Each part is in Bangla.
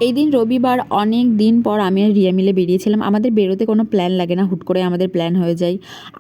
এই দিন রবিবার, অনেক দিন পর আমি আর রিয়া মিলে বেরিয়েছিলাম। আমাদের বেরোতে কোনো প্ল্যান লাগে না, হুট করে আমাদের প্ল্যান হয়ে যায়।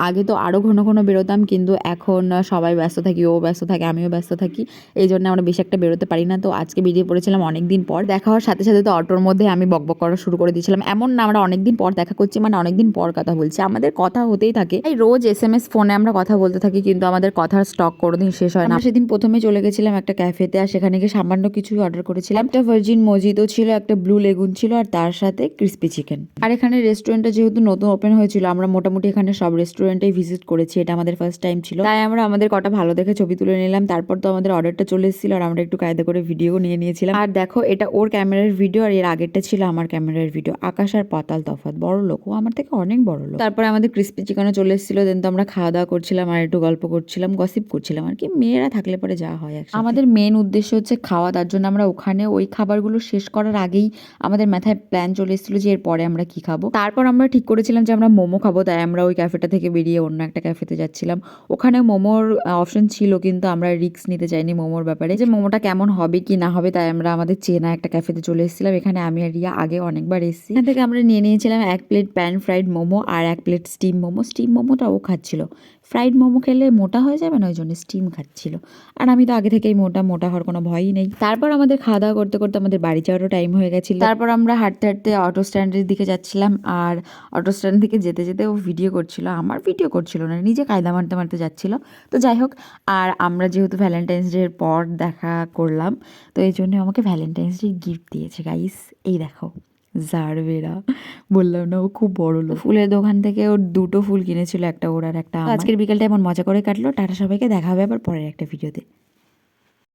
আগে তো আরও ঘন ঘন বেরোতাম, কিন্তু এখন সবাই ব্যস্ত থাকি, ও ব্যস্ত থাকে, আমিও ব্যস্ত থাকি, এই জন্য আমরা বেশি একটা বেরোতে পারি না। তো আজকে বেরিয়ে পড়েছিলাম অনেক দিন পর। দেখা হওয়ার সাথে সাথে তো অটোর মধ্যে আমি বকবক করা শুরু করে দিয়েছিলাম। এমন না আমরা অনেক দিন পর দেখা করছি, মানে অনেক দিন পর কথা বলছি, আমাদের কথা হতেই থাকে। এই রোজ SMS ফোনে আমরা কথা বলতে থাকি, কিন্তু আমাদের কথার স্টক কোনোদিন শেষ হয় না। আমরা সেদিন প্রথমে চলে গেছিলাম একটা ক্যাফেতে, আর সেখানে গিয়ে সামান্য কিছুই অর্ডার করেছিলাম। একটা ভার্জিন মজিতো ছিল, একটা ব্লু লেগুন ছিল, আর তার সাথে ক্রিস্পি চিকেন। আর এখানে রেস্টুরেন্টটা যেহেতু নতুন ওপেন হয়েছিল, আমরা মোটামুটি এখানে সব রেস্টুরেন্টেই ভিজিট করেছি, এটা আমাদের ফার্স্ট টাইম ছিল, তাই আমরা আমাদের কটা ভালো দেখে ছবি তুলে নিলাম। তারপর তো আমাদের অর্ডারটা চলে এসেছিল, আর আমরা একটু কায়দা করে ভিডিও নিয়ে নিয়েছিলাম। আর দেখো, এটা ওর ক্যামেরার ভিডিও, আর এর আগেরটা ছিল আমার ক্যামেরার ভিডিও। আকাশ আর পাতাল তফাৎ, বড় লোক, ও আমার থেকে অনেক বড় লোক। তারপরে আমাদের ক্রিস্পি চিকেনও চলে এসেছিল। দেন তো আমরা খাওয়া দাওয়া করছিলাম, আর একটু গল্প করছিলাম, গসিপ করছিলাম আর কি, মেয়েরা থাকলে পরে যা হয় একসাথে। আমাদের মেন উদ্দেশ্য হচ্ছে খাওয়া, তার জন্য আমরা ওখানে ওই খাবারগুলো শেষ করার আগেই আমাদের মাথায় প্ল্যান চলে এসেছিলো যে এরপরে আমরা কি খাবো। তারপর আমরা ঠিক করেছিলাম যে আমরা মোমো খাবো, তাই আমরা ওই ক্যাফেটা থেকে বেরিয়ে অন্য একটা ক্যাফেতে যাচ্ছিলাম। ওখানে মোমোর অপশন ছিল, কিন্তু আমরা রিস্ক নিতে চাইনি মোমোর ব্যাপারে, যে মোমোটা কেমন হবে কি না হবে, তাই আমরা আমাদের চেনা একটা ক্যাফেতে চলে এসেছিলাম। এখানে আমি আর রিয়া আগে অনেকবার এসেছি। এখান থেকে আমরা নিয়ে নিয়েছিলাম 1 প্লেট প্যান ফ্রাইড মোমো আর 1 প্লেট স্টিম মোমো। স্টিম মোমোটা ও খাচ্ছিল, ফ্রাইড মোমো খেলে মোটা হয়ে যাবে না, ওই জন্য স্টিম খাচ্ছিল। আর আমি তো আগে থেকেই মোটা হওয়ার কোনো ভয়ই নেই। তারপর আমাদের খাওয়া দাওয়া করতে করতে আমাদের বাড়ি যাওয়ারও টাইম হয়ে গেছিল। তারপর আমরা হাঁটতে হাঁটতে অটো স্ট্যান্ডের দিকে যাচ্ছিলাম, আর অটো স্ট্যান্ড থেকে যেতে যেতে ও ভিডিও করছিল, আমার ভিডিও করছিল না, নিজে কায়দা মারতে মারতে যাচ্ছিল। তো যাই হোক, আর আমরা যেহেতু ভ্যালেন্টাইন্স ডের পর দেখা করলাম, তো এই জন্য আমাকে ভ্যালেন্টাইন্স ডে গিফট দিয়েছে গাইস। এই দেখো, জারবেরা, বললাম না ও খুব বড় লোক। ফুলের দোকান থেকে ওর 2টো ফুল কিনেছিল, একটা ওর আর একটা আমার। আজকের বিকেলটা এমন মজা করে কাটলো। টাটা সবাইকে, দেখা হবে আবার পরের একটা ভিডিওতে।